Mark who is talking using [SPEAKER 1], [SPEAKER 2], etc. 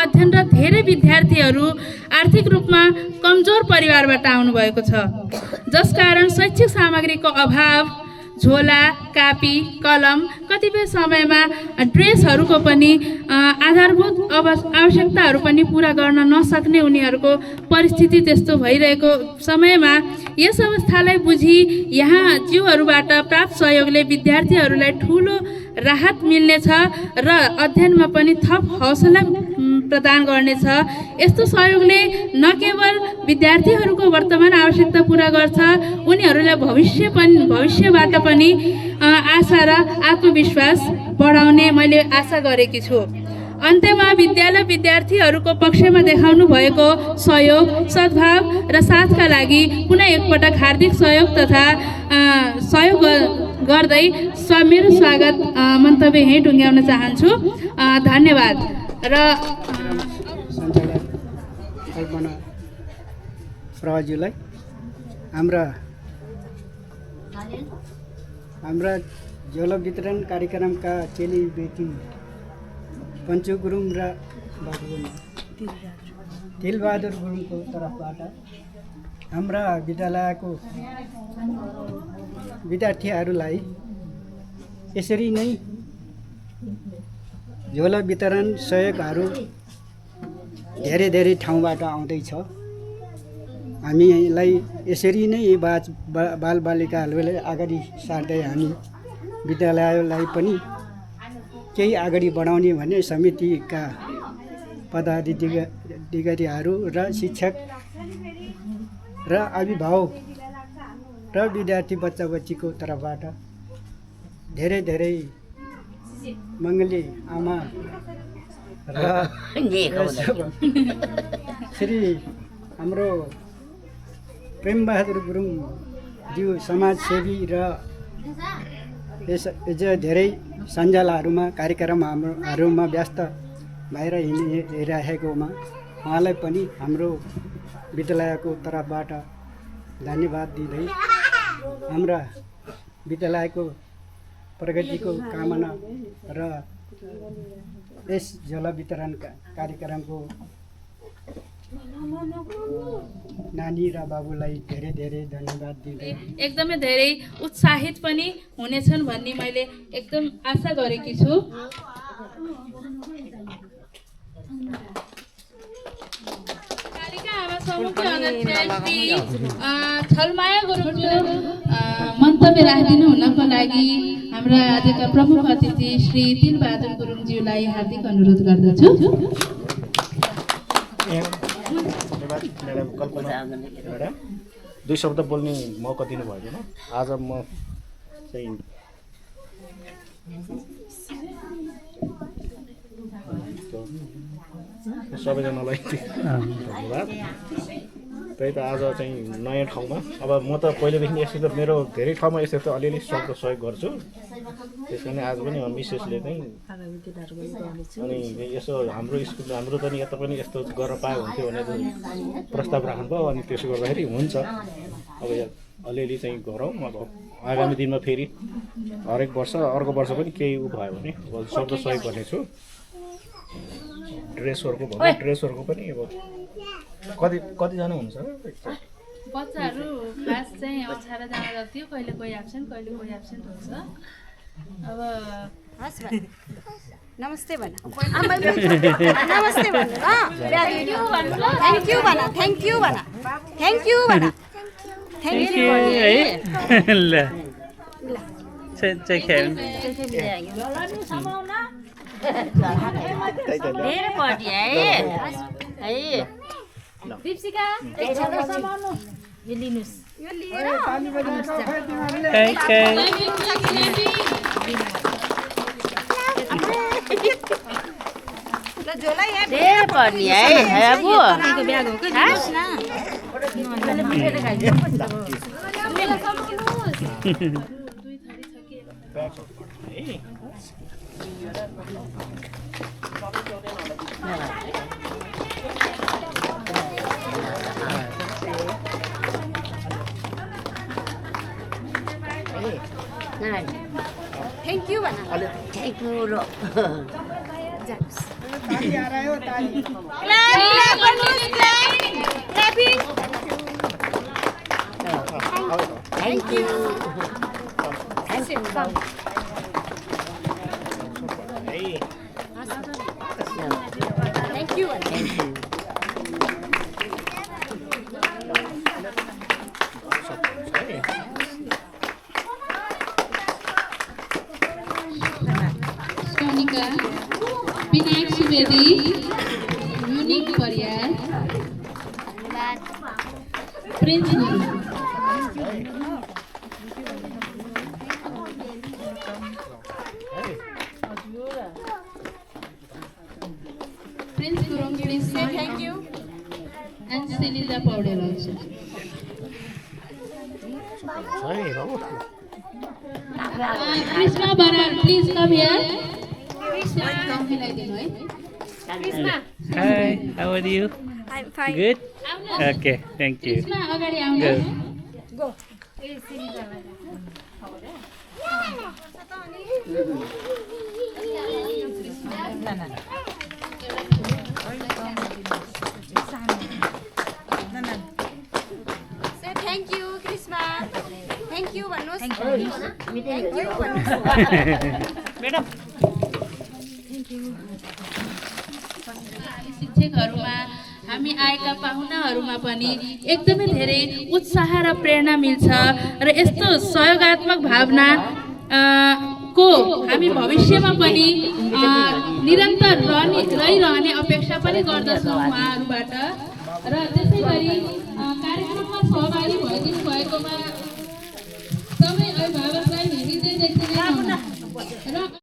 [SPEAKER 1] अध्ययनरत धेरै विद्यार्थीहरू आर्थिक रूपमा कमजोर परिवारबाट आउनुभएको छ, जसकारण शैक्षिक सामग्रीको अभाव, झोला, कापी, कलम, कतिपय समयमा ड्रेसहरूको पनि आधारभूत आवश्यकताहरू पनि पुरा गर्न नसक्ने उनीहरूको परिस्थिति त्यस्तो भइरहेको समयमा यस अवस्थालाई बुझी यहाँ जीवहरूबाट प्राप्त सहयोगले विद्यार्थीहरूलाई ठुलो राहत मिल्नेछ र अध्ययनमा पनि थप हौसला प्रदान गर्नेछ। यस्तो सहयोगले न केवल विद्यार्थीहरूको वर्तमान आवश्यकता पुरा गर्छ, उनीहरूलाई भविष्यबाट पनि आशा र आत्मविश्वास बढाउने मैले आशा गरेकी छु। अन्त्यमा विद्यालय विद्यार्थीहरूको पक्षमा देखाउनु भएको सहयोग, सद्भाव र साथका लागि पुनः एकपटक हार्दिक सहयोग गर्दै मेरो स्वागत मन्तव्य यहीँ टुङ्ग्याउन चाहन्छु। धन्यवाद। र
[SPEAKER 2] कल्पना प्रभाजीलाई हाम्रा झोला वितरण कार्यक्रमका चेलीबेटी पञ्चु गुरुङ र तिलबहादुर गुरुङको तर्फबाट हाम्रा विद्यालयको विद्यार्थीहरूलाई यसरी नै झोला वितरण सहयोगहरू धेरै धेरै ठाउँबाट आउँदैछ। हामीलाई यसरी नै बालबालिकाहरूले अगाडि सार्दै हामी विद्यालयलाई पनि केही अगाडि बढाउने भन्ने समितिका पदाधिकारीहरू र शिक्षक र अभिभावक र विद्यार्थी बच्चाबच्चीको तर्फबाट धेरै धेरै मङ्गली आमा र श्री हाम्रो प्रेमबहादुर गुरुङज्यू समाजसेवी र यस धेरै सञ्जालहरूमा कार्यक्रमहरूमा व्यस्त भएर हिँडिरहेकोमा उहाँलाई पनि हाम्रो विद्यालयको तर्फबाट धन्यवाद दिँदै हाम्रा विद्यालयको प्रगतिको कामना र यस झोला वितरण कार्यक्रमको नानी र बाबुलाई धेरै धेरै धन्यवाद दिँदै
[SPEAKER 1] एकदमै धेरै उत्साहित पनि हुनेछन् भन्ने मैले एकदम आशा गरेकी छु। छलमाया गुरुङज्यू मन्तव्य राखिदिनु हुनको लागि हाम्रा आजका प्रमुख अतिथि श्री तिलबहादुर गुरुङज्यूलाई हार्दिक अनुरोध गर्दछु।
[SPEAKER 3] दुई शब्द बोल्ने मौका दिनुभएको आज म चाहिँ सबैजनालाई धन्यवाद। त्यही त आज चाहिँ नयाँ ठाउँमा अब म त पहिलेदेखि यस्तो त मेरो धेरै ठाउँमा यस्तो त अलिअलि शब्द सहयोग गर्छु, त्यस कारण आज पनि मिसेसले चाहिँ अनि यसो हाम्रो स्कुल हाम्रो पनि यता पनि यस्तो गर्न पायो हुन्थ्यो भनेर प्रस्ताव राख्नुभयो। अनि त्यसो गर्दाखेरि हुन्छ अब अलिअलि चाहिँ गरौँ। अब आगामी दिनमा फेरि हरेक वर्ष अर्को वर्ष पनि केही उ भयो भने शब्द सहयोग गर्नेछु। ड्रेसहरूको पनि अब कतिजना हुन्छ
[SPEAKER 1] बच्चाहरू क्लास चाहिँ 18 जना जति हो, कहिले कोही एब्सेन्ट हुन्छ। अब
[SPEAKER 4] नमस्ते भन, नमस्ते भन, थ्याङ्क यू भन, थ्याङ्क यू भन, थ्याङ्क यू भन, थ्याङ्क यू ल
[SPEAKER 5] धेरै पढ्यो है दीप्सिका यो लिनुस् धेरै पढ्ने है अब ब्याग हो
[SPEAKER 4] थ्याङ्क यू भन,
[SPEAKER 5] थ्याङ्क यू
[SPEAKER 2] ताली हरायो ताली
[SPEAKER 4] क्ल्याप गर्नुहोस् clapping thank you thank you
[SPEAKER 1] Sonika Vinayak Subedi Unique Pariyar Prince Gurung Prince Gurung please say
[SPEAKER 4] thank you
[SPEAKER 1] and Silija Paudel also Krishna Baral please come here come मिलाइदिनु है
[SPEAKER 6] Hi, how are you?
[SPEAKER 4] I'm fine.
[SPEAKER 6] Good? Okay, thank you.
[SPEAKER 1] Krishna अगाडि आउनु
[SPEAKER 4] Go. Say thank you, Krishna. Thank you, भन्नुहोस्. Thank you भन्नुहोस्.
[SPEAKER 6] Madam.
[SPEAKER 1] शिक्षकहरूमा हामी आएका पाहुनाहरूमा पनि एकदमै धेरै उत्साह र प्रेरणा मिल्छ र यस्तो सहयोगात्मक भावना को हामी भविष्यमा पनि निरन्तर रहिरहने अपेक्षा पनि गर्दछौँ उहाँहरूबाट र त्यसै गरी कार्यक्रममा सहभागी भइदिनु भएकोमा सबै अभिभावकलाई हृदयदेखि नै धन्यवाद र